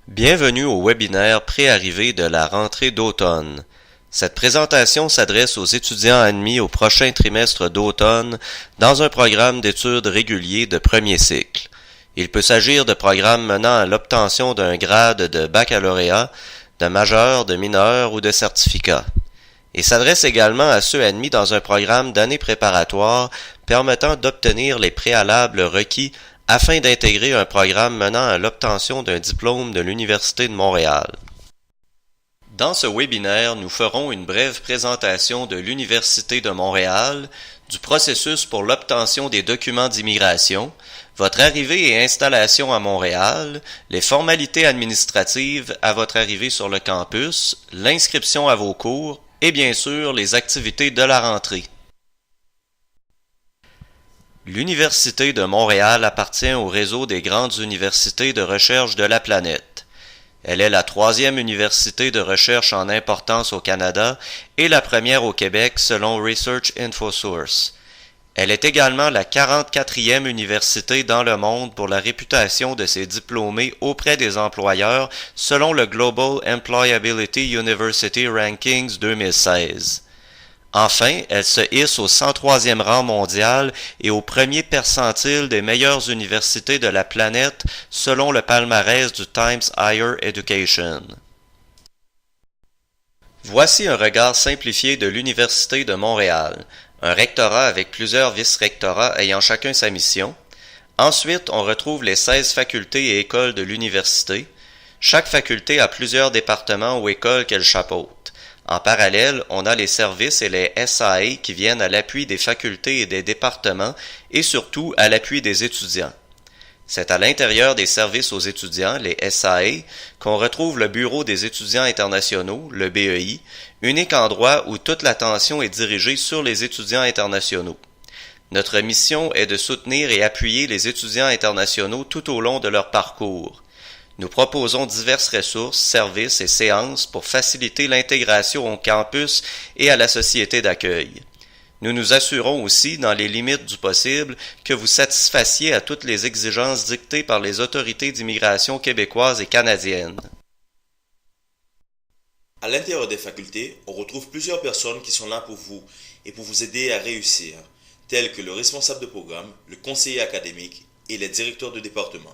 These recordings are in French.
Bienvenue au webinaire préarrivée de la rentrée d'automne. Cette présentation s'adresse aux étudiants admis au prochain trimestre d'automne dans un programme d'études régulier de premier cycle. Il peut s'agir de programmes menant à l'obtention d'un grade de baccalauréat, de majeur, de mineur ou de certificat. Il s'adresse également à ceux admis dans un programme d'année préparatoire permettant d'obtenir les préalables requis afin d'intégrer un programme menant à l'obtention d'un diplôme de l'Université de Montréal. Dans ce webinaire, nous ferons une brève présentation de l'Université de Montréal, du processus pour l'obtention des documents d'immigration, votre arrivée et installation à Montréal, les formalités administratives à votre arrivée sur le campus, l'inscription à vos cours et bien sûr les activités de la rentrée. L'Université de Montréal appartient au réseau des grandes universités de recherche de la planète. Elle est la troisième université de recherche en importance au Canada et la première au Québec selon Research InfoSource. Elle est également la 44e université dans le monde pour la réputation de ses diplômés auprès des employeurs selon le Global Employability University Rankings 2016. Enfin, elle se hisse au 103e rang mondial et au premier percentile des meilleures universités de la planète selon le palmarès du Times Higher Education. Voici un regard simplifié de l'Université de Montréal, un rectorat avec plusieurs vice-rectorats ayant chacun sa mission. Ensuite, on retrouve les 16 facultés et écoles de l'université. Chaque faculté a plusieurs départements ou écoles qu'elle chapeaute. En parallèle, on a les services et les SAE qui viennent à l'appui des facultés et des départements et surtout à l'appui des étudiants. C'est à l'intérieur des services aux étudiants, les SAE, qu'on retrouve le Bureau des étudiants internationaux, le BEI, unique endroit où toute l'attention est dirigée sur les étudiants internationaux. Notre mission est de soutenir et appuyer les étudiants internationaux tout au long de leur parcours. Nous proposons diverses ressources, services et séances pour faciliter l'intégration au campus et à la société d'accueil. Nous nous assurons aussi, dans les limites du possible, que vous satisfassiez à toutes les exigences dictées par les autorités d'immigration québécoises et canadiennes. À l'intérieur des facultés, on retrouve plusieurs personnes qui sont là pour vous et pour vous aider à réussir, tels que le responsable de programme, le conseiller académique et les directeurs de département.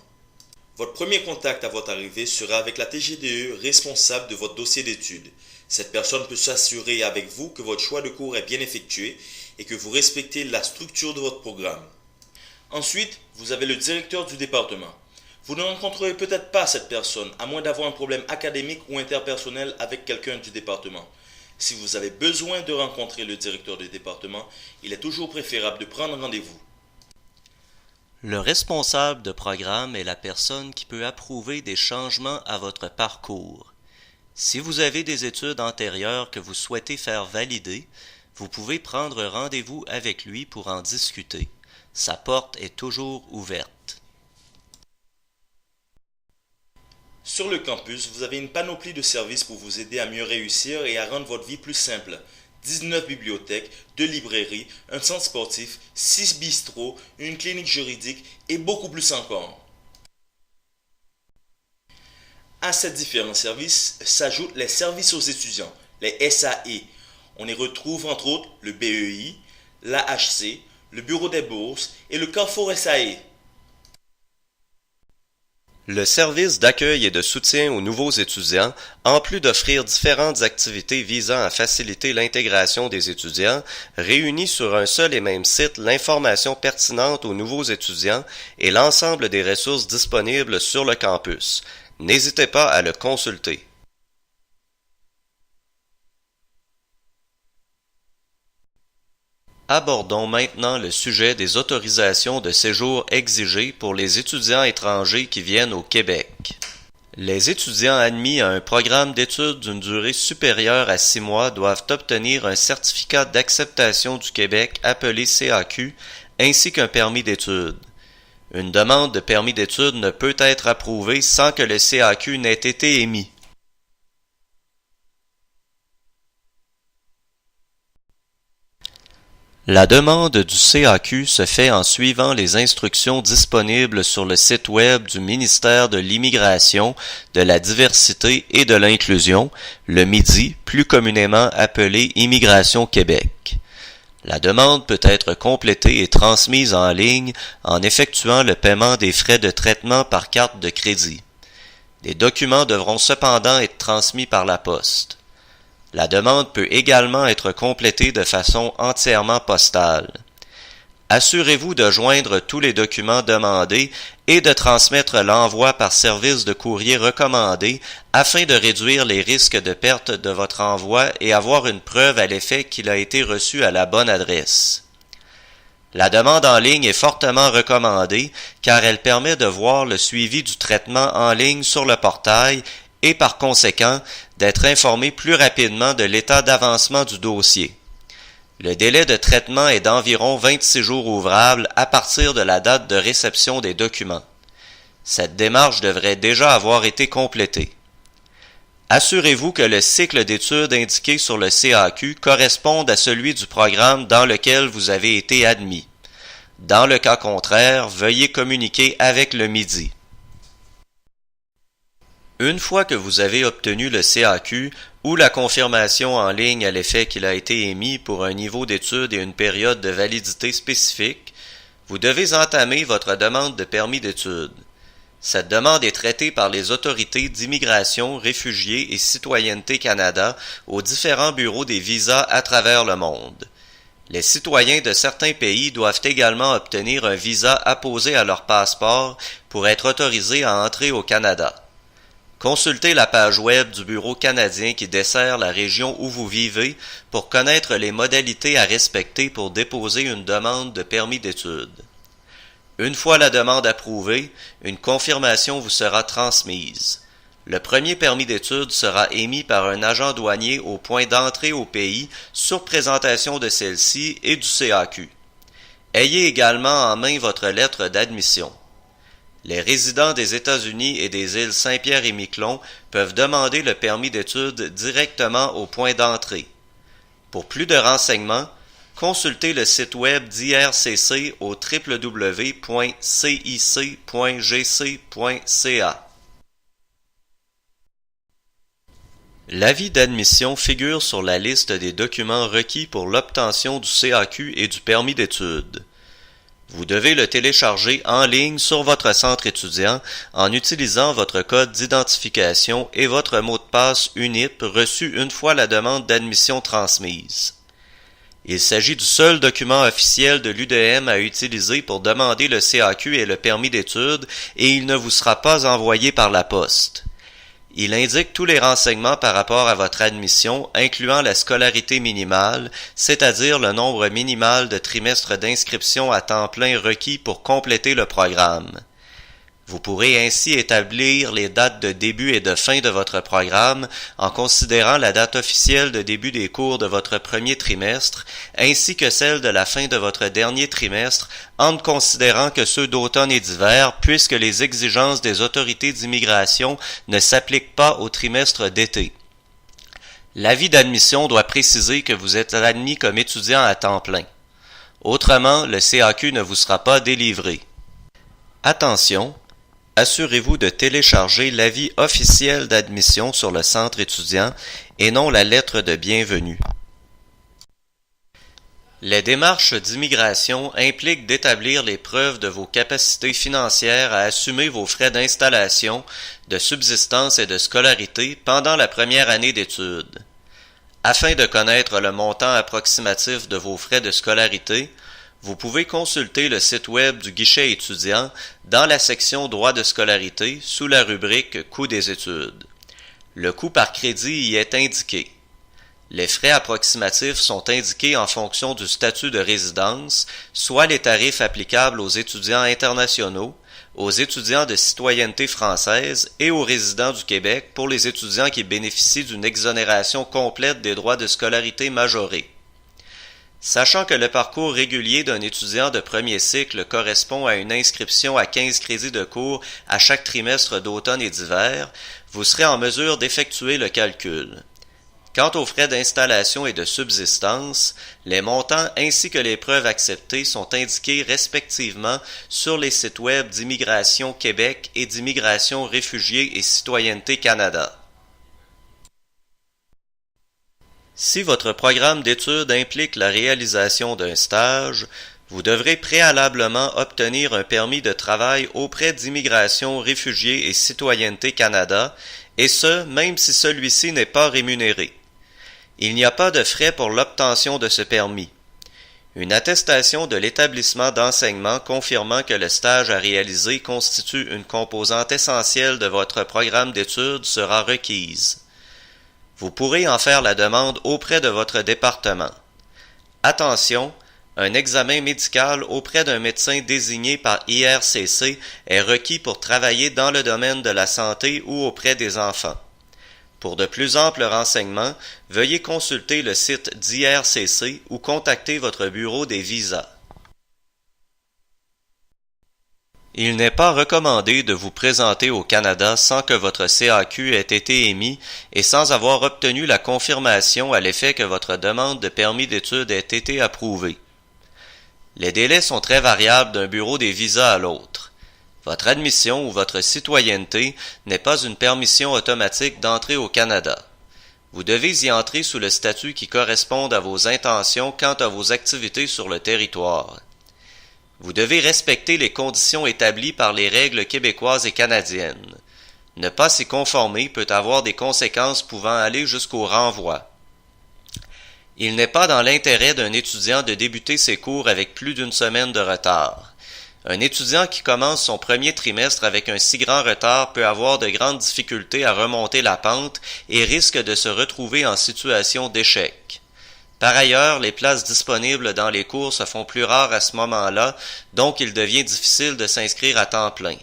Votre premier contact à votre arrivée sera avec la TGDE responsable de votre dossier d'études. Cette personne peut s'assurer avec vous que votre choix de cours est bien effectué et que vous respectez la structure de votre programme. Ensuite, vous avez le directeur du département. Vous ne rencontrerez peut-être pas cette personne, à moins d'avoir un problème académique ou interpersonnel avec quelqu'un du département. Si vous avez besoin de rencontrer le directeur du département, il est toujours préférable de prendre rendez-vous. Le responsable de programme est la personne qui peut approuver des changements à votre parcours. Si vous avez des études antérieures que vous souhaitez faire valider, vous pouvez prendre rendez-vous avec lui pour en discuter. Sa porte est toujours ouverte. Sur le campus, vous avez une panoplie de services pour vous aider à mieux réussir et à rendre votre vie plus simple. 19 bibliothèques, 2 librairies, un centre sportif, 6 bistrots, une clinique juridique et beaucoup plus encore. À ces différents services s'ajoutent les services aux étudiants, les SAE. On y retrouve entre autres le BEI, l'AHC, le Bureau des bourses et le Carrefour SAE. Le service d'accueil et de soutien aux nouveaux étudiants, en plus d'offrir différentes activités visant à faciliter l'intégration des étudiants, réunit sur un seul et même site l'information pertinente aux nouveaux étudiants et l'ensemble des ressources disponibles sur le campus. N'hésitez pas à le consulter. Abordons maintenant le sujet des autorisations de séjour exigées pour les étudiants étrangers qui viennent au Québec. Les étudiants admis à un programme d'études d'une durée supérieure à 6 mois doivent obtenir un certificat d'acceptation du Québec appelé CAQ ainsi qu'un permis d'études. Une demande de permis d'études ne peut être approuvée sans que le CAQ n'ait été émis. La demande du CAQ se fait en suivant les instructions disponibles sur le site web du ministère de l'Immigration, de la Diversité et de l'Inclusion, le MIDI, plus communément appelé Immigration Québec. La demande peut être complétée et transmise en ligne en effectuant le paiement des frais de traitement par carte de crédit. Les documents devront cependant être transmis par la poste. La demande peut également être complétée de façon entièrement postale. Assurez-vous de joindre tous les documents demandés et de transmettre l'envoi par service de courrier recommandé afin de réduire les risques de perte de votre envoi et avoir une preuve à l'effet qu'il a été reçu à la bonne adresse. La demande en ligne est fortement recommandée car elle permet de voir le suivi du traitement en ligne sur le portail et par conséquent d'être informé plus rapidement de l'état d'avancement du dossier. Le délai de traitement est d'environ 26 jours ouvrables à partir de la date de réception des documents. Cette démarche devrait déjà avoir été complétée. Assurez-vous que le cycle d'études indiqué sur le CAQ corresponde à celui du programme dans lequel vous avez été admis. Dans le cas contraire, veuillez communiquer avec le MIDI. Une fois que vous avez obtenu le CAQ ou la confirmation en ligne à l'effet qu'il a été émis pour un niveau d'études et une période de validité spécifique, vous devez entamer votre demande de permis d'études. Cette demande est traitée par les autorités d'immigration, réfugiés et citoyenneté Canada aux différents bureaux des visas à travers le monde. Les citoyens de certains pays doivent également obtenir un visa apposé à leur passeport pour être autorisés à entrer au Canada. Consultez la page web du Bureau canadien qui dessert la région où vous vivez pour connaître les modalités à respecter pour déposer une demande de permis d'études. Une fois la demande approuvée, une confirmation vous sera transmise. Le premier permis d'études sera émis par un agent douanier au point d'entrée au pays sur présentation de celle-ci et du CAQ. Ayez également en main votre lettre d'admission. Les résidents des États-Unis et des îles Saint-Pierre et Miquelon peuvent demander le permis d'études directement au point d'entrée. Pour plus de renseignements, consultez le site web d'IRCC au www.cic.gc.ca. L'avis d'admission figure sur la liste des documents requis pour l'obtention du CAQ et du permis d'études. Vous devez le télécharger en ligne sur votre centre étudiant en utilisant votre code d'identification et votre mot de passe UNIP reçu une fois la demande d'admission transmise. Il s'agit du seul document officiel de l'UDM à utiliser pour demander le CAQ et le permis d'études et il ne vous sera pas envoyé par la poste. Il indique tous les renseignements par rapport à votre admission, incluant la scolarité minimale, c'est-à-dire le nombre minimal de trimestres d'inscription à temps plein requis pour compléter le programme. Vous pourrez ainsi établir les dates de début et de fin de votre programme en considérant la date officielle de début des cours de votre premier trimestre, ainsi que celle de la fin de votre dernier trimestre, en ne considérant que ceux d'automne et d'hiver, puisque les exigences des autorités d'immigration ne s'appliquent pas au trimestre d'été. L'avis d'admission doit préciser que vous êtes admis comme étudiant à temps plein. Autrement, le CAQ ne vous sera pas délivré. Attention! Assurez-vous de télécharger l'avis officiel d'admission sur le centre étudiant et non la lettre de bienvenue. Les démarches d'immigration impliquent d'établir les preuves de vos capacités financières à assumer vos frais d'installation, de subsistance et de scolarité pendant la première année d'études. Afin de connaître le montant approximatif de vos frais de scolarité, vous pouvez consulter le site web du guichet étudiant dans la section Droits de scolarité sous la rubrique Coût des études. Le coût par crédit y est indiqué. Les frais approximatifs sont indiqués en fonction du statut de résidence, soit les tarifs applicables aux étudiants internationaux, aux étudiants de citoyenneté française et aux résidents du Québec pour les étudiants qui bénéficient d'une exonération complète des droits de scolarité majorés. Sachant que le parcours régulier d'un étudiant de premier cycle correspond à une inscription à 15 crédits de cours à chaque trimestre d'automne et d'hiver, vous serez en mesure d'effectuer le calcul. Quant aux frais d'installation et de subsistance, les montants ainsi que les preuves acceptées sont indiqués respectivement sur les sites web d'Immigration Québec et d'Immigration Réfugiés et Citoyenneté Canada. Si votre programme d'études implique la réalisation d'un stage, vous devrez préalablement obtenir un permis de travail auprès d'Immigration, Réfugiés et Citoyenneté Canada, et ce, même si celui-ci n'est pas rémunéré. Il n'y a pas de frais pour l'obtention de ce permis. Une attestation de l'établissement d'enseignement confirmant que le stage à réaliser constitue une composante essentielle de votre programme d'études sera requise. Vous pourrez en faire la demande auprès de votre département. Attention, un examen médical auprès d'un médecin désigné par IRCC est requis pour travailler dans le domaine de la santé ou auprès des enfants. Pour de plus amples renseignements, veuillez consulter le site d'IRCC ou contacter votre bureau des visas. Il n'est pas recommandé de vous présenter au Canada sans que votre CAQ ait été émis et sans avoir obtenu la confirmation à l'effet que votre demande de permis d'études ait été approuvée. Les délais sont très variables d'un bureau des visas à l'autre. Votre admission ou votre citoyenneté n'est pas une permission automatique d'entrer au Canada. Vous devez y entrer sous le statut qui corresponde à vos intentions quant à vos activités sur le territoire. Vous devez respecter les conditions établies par les règles québécoises et canadiennes. Ne pas s'y conformer peut avoir des conséquences pouvant aller jusqu'au renvoi. Il n'est pas dans l'intérêt d'un étudiant de débuter ses cours avec plus d'une semaine de retard. Un étudiant qui commence son premier trimestre avec un si grand retard peut avoir de grandes difficultés à remonter la pente et risque de se retrouver en situation d'échec. Par ailleurs, les places disponibles dans les cours se font plus rares à ce moment-là, donc il devient difficile de s'inscrire à temps plein.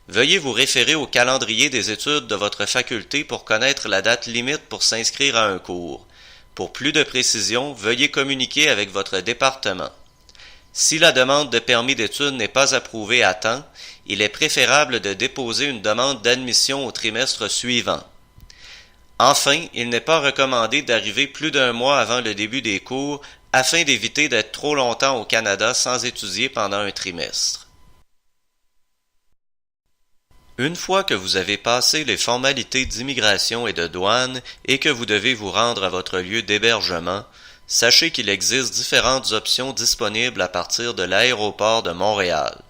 Veuillez vous référer au calendrier des études de votre faculté pour connaître la date limite pour s'inscrire à un cours. Pour plus de précision, veuillez communiquer avec votre département. Si la demande de permis d'études n'est pas approuvée à temps, il est préférable de déposer une demande d'admission au trimestre suivant. Enfin, il n'est pas recommandé d'arriver plus d'un mois avant le début des cours afin d'éviter d'être trop longtemps au Canada sans étudier pendant un trimestre. Une fois que vous avez passé les formalités d'immigration et de douane et que vous devez vous rendre à votre lieu d'hébergement, sachez qu'il existe différentes options disponibles à partir de l'aéroport de Montréal.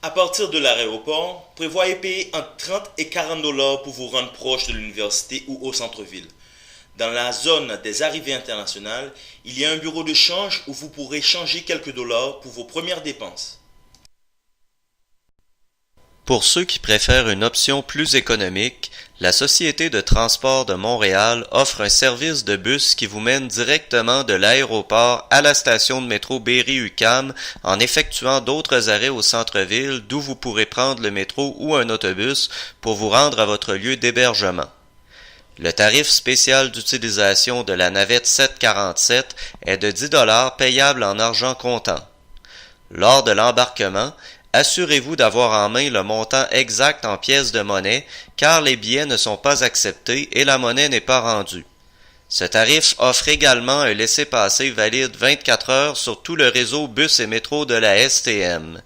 À partir de l'aéroport, prévoyez payer entre 30 et 40 $ pour vous rendre proche de l'université ou au centre-ville. Dans la zone des arrivées internationales, il y a un bureau de change où vous pourrez changer quelques dollars pour vos premières dépenses. Pour ceux qui préfèrent une option plus économique, la Société de transport de Montréal offre un service de bus qui vous mène directement de l'aéroport à la station de métro Berry-UQAM en effectuant d'autres arrêts au centre-ville d'où vous pourrez prendre le métro ou un autobus pour vous rendre à votre lieu d'hébergement. Le tarif spécial d'utilisation de la navette 747 est de 10 $ payable en argent comptant. Lors de l'embarquement, assurez-vous d'avoir en main le montant exact en pièces de monnaie, car les billets ne sont pas acceptés et la monnaie n'est pas rendue. Ce tarif offre également un laissez-passer valide 24 heures sur tout le réseau bus et métro de la STM.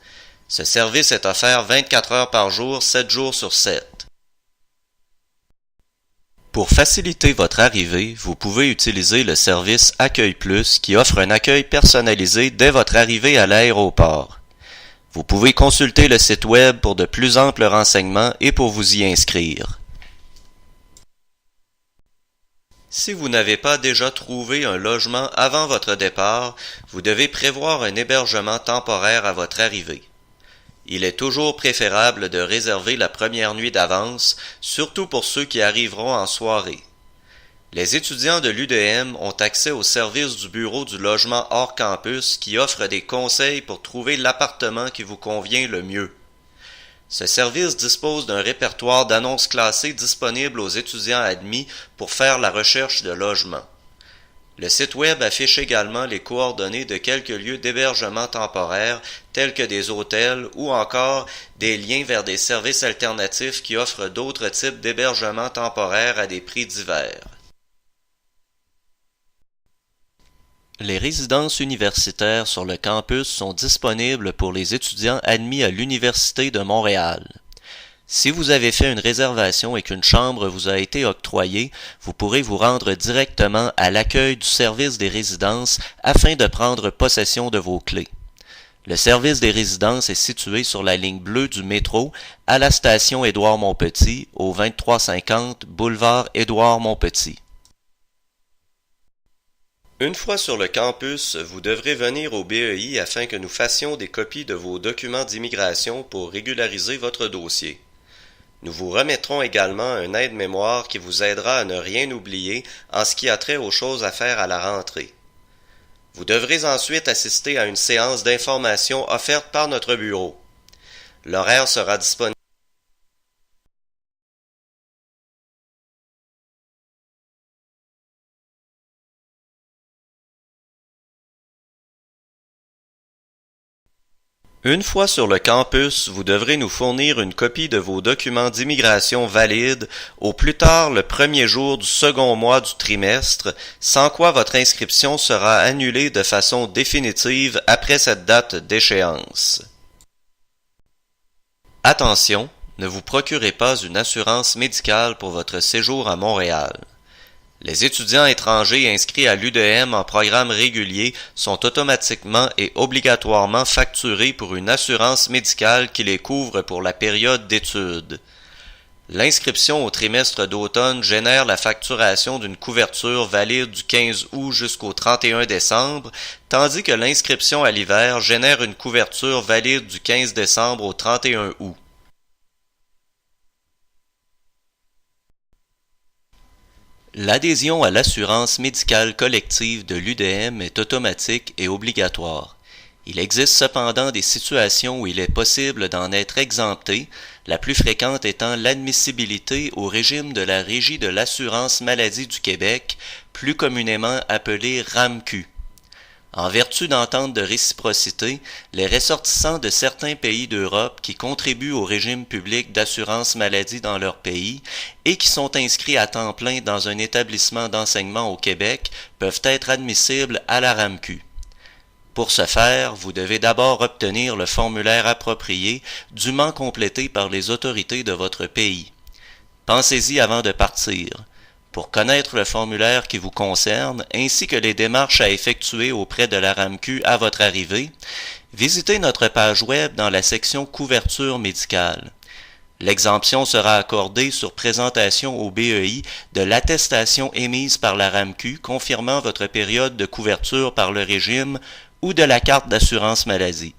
Ce service est offert 24 heures par jour, 7 jours sur 7. Pour faciliter votre arrivée, vous pouvez utiliser le service Accueil Plus qui offre un accueil personnalisé dès votre arrivée à l'aéroport. Vous pouvez consulter le site web pour de plus amples renseignements et pour vous y inscrire. Si vous n'avez pas déjà trouvé un logement avant votre départ, vous devez prévoir un hébergement temporaire à votre arrivée. Il est toujours préférable de réserver la première nuit d'avance, surtout pour ceux qui arriveront en soirée. Les étudiants de l'UDM ont accès au service du bureau du logement hors campus qui offre des conseils pour trouver l'appartement qui vous convient le mieux. Ce service dispose d'un répertoire d'annonces classées disponibles aux étudiants admis pour faire la recherche de logement. Le site web affiche également les coordonnées de quelques lieux d'hébergement temporaire tels que des hôtels ou encore des liens vers des services alternatifs qui offrent d'autres types d'hébergement temporaire à des prix divers. Les résidences universitaires sur le campus sont disponibles pour les étudiants admis à l'Université de Montréal. Si vous avez fait une réservation et qu'une chambre vous a été octroyée, vous pourrez vous rendre directement à l'accueil du service des résidences afin de prendre possession de vos clés. Le service des résidences est situé sur la ligne bleue du métro à la station Édouard-Montpetit au 2350 boulevard Édouard-Montpetit. Une fois sur le campus, vous devrez venir au BEI afin que nous fassions des copies de vos documents d'immigration pour régulariser votre dossier. Nous vous remettrons également un aide-mémoire qui vous aidera à ne rien oublier en ce qui a trait aux choses à faire à la rentrée. Vous devrez ensuite assister à une séance d'information offerte par notre bureau. L'horaire sera disponible. Une fois sur le campus, vous devrez nous fournir une copie de vos documents d'immigration valides au plus tard le premier jour du second mois du trimestre, sans quoi votre inscription sera annulée de façon définitive après cette date d'échéance. Attention, ne vous procurez pas une assurance médicale pour votre séjour à Montréal. Les étudiants étrangers inscrits à l'UDM en programme régulier sont automatiquement et obligatoirement facturés pour une assurance médicale qui les couvre pour la période d'études. L'inscription au trimestre d'automne génère la facturation d'une couverture valide du 15 août jusqu'au 31 décembre, tandis que l'inscription à l'hiver génère une couverture valide du 15 décembre au 31 août. L'adhésion à l'assurance médicale collective de l'UDM est automatique et obligatoire. Il existe cependant des situations où il est possible d'en être exempté, la plus fréquente étant l'admissibilité au régime de la Régie de l'assurance maladie du Québec, plus communément appelée RAMQ. En vertu d'ententes de réciprocité, les ressortissants de certains pays d'Europe qui contribuent au régime public d'assurance maladie dans leur pays et qui sont inscrits à temps plein dans un établissement d'enseignement au Québec peuvent être admissibles à la RAMQ. Pour ce faire, vous devez d'abord obtenir le formulaire approprié, dûment complété par les autorités de votre pays. Pensez-y avant de partir. Pour connaître le formulaire qui vous concerne, ainsi que les démarches à effectuer auprès de la RAMQ à votre arrivée, visitez notre page web dans la section couverture médicale. L'exemption sera accordée sur présentation au BEI de l'attestation émise par la RAMQ confirmant votre période de couverture par le régime ou de la carte d'assurance maladie.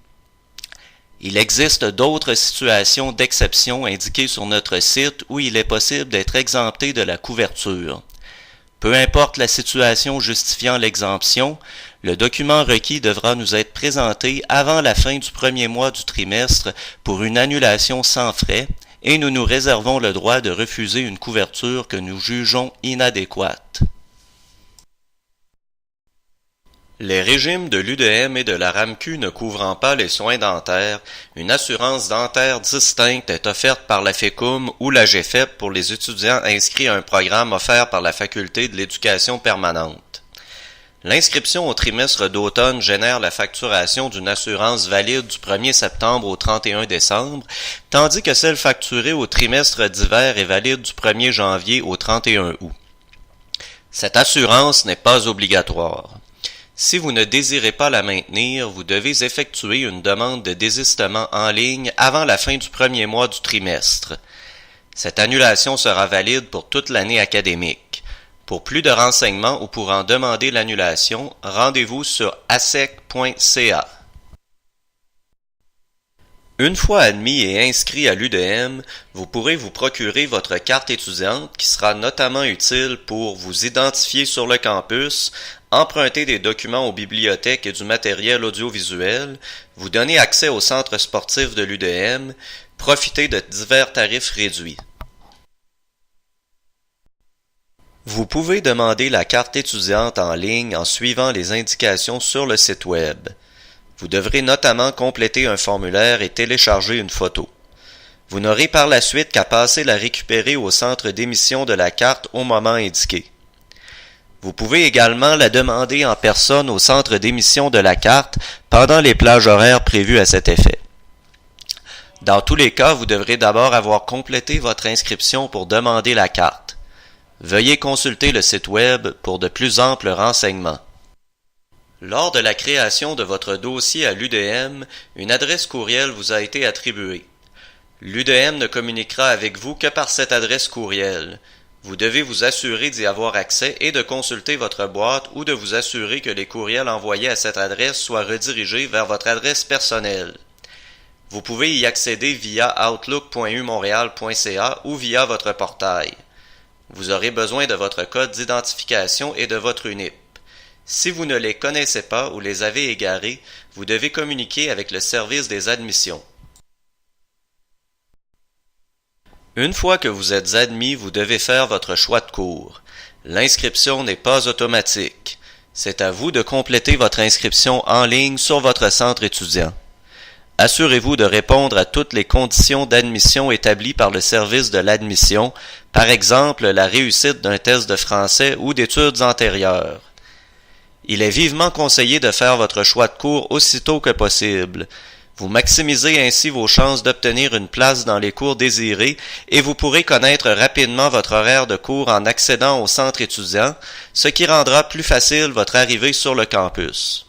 Il existe d'autres situations d'exception indiquées sur notre site où il est possible d'être exempté de la couverture. Peu importe la situation justifiant l'exemption, le document requis devra nous être présenté avant la fin du premier mois du trimestre pour une annulation sans frais et nous nous réservons le droit de refuser une couverture que nous jugeons inadéquate. Les régimes de l'UDM et de la RAMQ ne couvrant pas les soins dentaires, une assurance dentaire distincte est offerte par la FECUM ou la GFEP pour les étudiants inscrits à un programme offert par la Faculté de l'éducation permanente. L'inscription au trimestre d'automne génère la facturation d'une assurance valide du 1er septembre au 31 décembre, tandis que celle facturée au trimestre d'hiver est valide du 1er janvier au 31 août. Cette assurance n'est pas obligatoire. Si vous ne désirez pas la maintenir, vous devez effectuer une demande de désistement en ligne avant la fin du premier mois du trimestre. Cette annulation sera valide pour toute l'année académique. Pour plus de renseignements ou pour en demander l'annulation, rendez-vous sur asec.ca. Une fois admis et inscrit à l'UDM, vous pourrez vous procurer votre carte étudiante qui sera notamment utile pour vous identifier sur le campus, emprunter des documents aux bibliothèques et du matériel audiovisuel, vous donner accès au centre sportif de l'UDM, profiter de divers tarifs réduits. Vous pouvez demander la carte étudiante en ligne en suivant les indications sur le site Web. Vous devrez notamment compléter un formulaire et télécharger une photo. Vous n'aurez par la suite qu'à passer la récupérer au centre d'émission de la carte au moment indiqué. Vous pouvez également la demander en personne au centre d'émission de la carte pendant les plages horaires prévues à cet effet. Dans tous les cas, vous devrez d'abord avoir complété votre inscription pour demander la carte. Veuillez consulter le site Web pour de plus amples renseignements. Lors de la création de votre dossier à l'UDM, une adresse courriel vous a été attribuée. L'UDM ne communiquera avec vous que par cette adresse courriel. Vous devez vous assurer d'y avoir accès et de consulter votre boîte ou de vous assurer que les courriels envoyés à cette adresse soient redirigés vers votre adresse personnelle. Vous pouvez y accéder via outlook.umontréal.ca ou via votre portail. Vous aurez besoin de votre code d'identification et de votre UNIP. Si vous ne les connaissez pas ou les avez égarés, vous devez communiquer avec le service des admissions. Une fois que vous êtes admis, vous devez faire votre choix de cours. L'inscription n'est pas automatique. C'est à vous de compléter votre inscription en ligne sur votre centre étudiant. Assurez-vous de répondre à toutes les conditions d'admission établies par le service de l'admission, par exemple la réussite d'un test de français ou d'études antérieures. Il est vivement conseillé de faire votre choix de cours aussitôt que possible. Vous maximisez ainsi vos chances d'obtenir une place dans les cours désirés et vous pourrez connaître rapidement votre horaire de cours en accédant au centre étudiant, ce qui rendra plus facile votre arrivée sur le campus.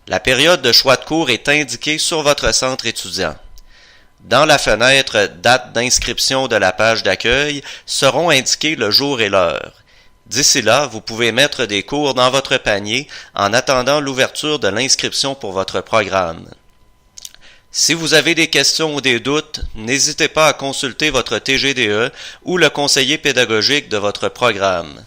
La période de choix de cours est indiquée sur votre centre étudiant. Dans la fenêtre « Date d'inscription » de la page d'accueil seront indiqués le jour et l'heure. D'ici là, vous pouvez mettre des cours dans votre panier en attendant l'ouverture de l'inscription pour votre programme. Si vous avez des questions ou des doutes, n'hésitez pas à consulter votre TGDE ou le conseiller pédagogique de votre programme.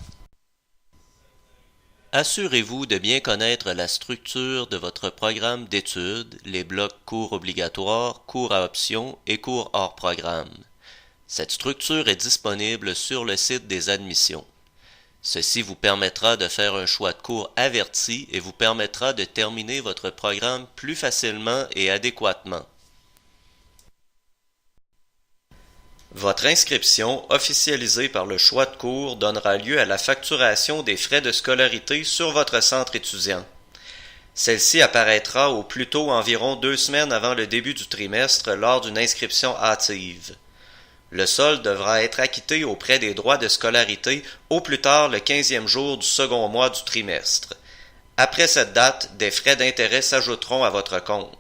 Assurez-vous de bien connaître la structure de votre programme d'études, les blocs cours obligatoires, cours à option et cours hors programme. Cette structure est disponible sur le site des admissions. Ceci vous permettra de faire un choix de cours averti et vous permettra de terminer votre programme plus facilement et adéquatement. Votre inscription, officialisée par le choix de cours, donnera lieu à la facturation des frais de scolarité sur votre centre étudiant. Celle-ci apparaîtra au plus tôt environ 2 semaines avant le début du trimestre lors d'une inscription hâtive. Le solde devra être acquitté auprès des droits de scolarité au plus tard le 15e jour du second mois du trimestre. Après cette date, des frais d'intérêt s'ajouteront à votre compte.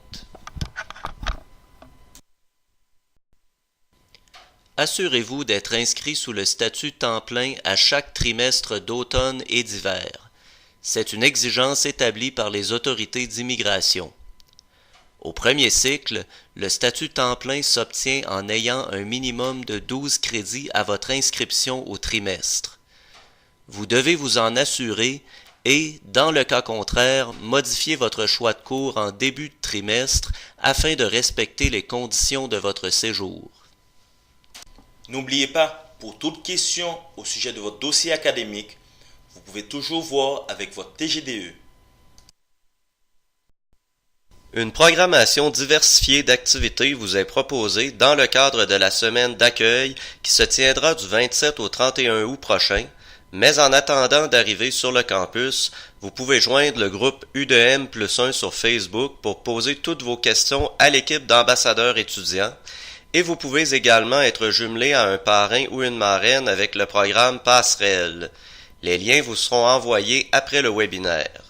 Assurez-vous d'être inscrit sous le statut temps plein à chaque trimestre d'automne et d'hiver. C'est une exigence établie par les autorités d'immigration. Au premier cycle, le statut temps plein s'obtient en ayant un minimum de 12 crédits à votre inscription au trimestre. Vous devez vous en assurer et, dans le cas contraire, modifier votre choix de cours en début de trimestre afin de respecter les conditions de votre séjour. N'oubliez pas, pour toute question au sujet de votre dossier académique, vous pouvez toujours voir avec votre TGDE. Une programmation diversifiée d'activités vous est proposée dans le cadre de la semaine d'accueil qui se tiendra du 27 au 31 août prochain, mais en attendant d'arriver sur le campus, vous pouvez joindre le groupe UDM+1 sur Facebook pour poser toutes vos questions à l'équipe d'ambassadeurs étudiants et vous pouvez également être jumelé à un parrain ou une marraine avec le programme Passerelle. Les liens vous seront envoyés après le webinaire.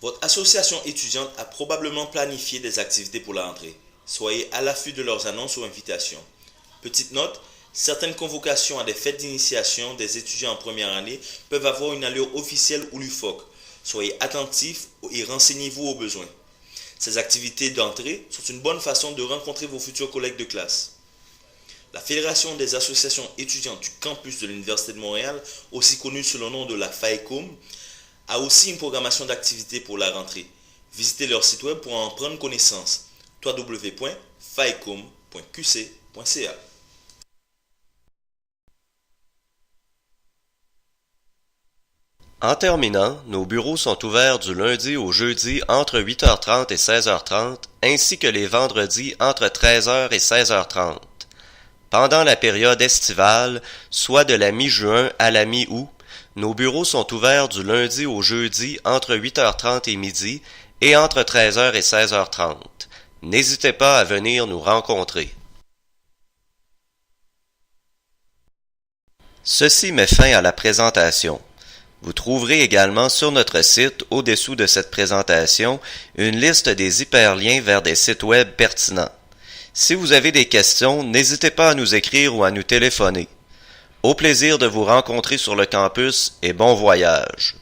Votre association étudiante a probablement planifié des activités pour la rentrée. Soyez à l'affût de leurs annonces ou invitations. Petite note, certaines convocations à des fêtes d'initiation des étudiants en première année peuvent avoir une allure officielle ou l'UFOC. Soyez attentifs et renseignez-vous aux besoins. Ces activités d'entrée sont une bonne façon de rencontrer vos futurs collègues de classe. La Fédération des associations étudiantes du campus de l'Université de Montréal, aussi connue sous le nom de la FAECOM, a aussi une programmation d'activités pour la rentrée. Visitez leur site web pour en prendre connaissance. www.faecom.qc.ca. En terminant, nos bureaux sont ouverts du lundi au jeudi entre 8h30 et 16h30, ainsi que les vendredis entre 13h et 16h30. Pendant la période estivale, soit de la mi-juin à la mi-août, nos bureaux sont ouverts du lundi au jeudi entre 8h30 et midi et entre 13h et 16h30. N'hésitez pas à venir nous rencontrer. Ceci met fin à la présentation. Vous trouverez également sur notre site, au-dessous de cette présentation, une liste des hyperliens vers des sites web pertinents. Si vous avez des questions, n'hésitez pas à nous écrire ou à nous téléphoner. Au plaisir de vous rencontrer sur le campus et bon voyage!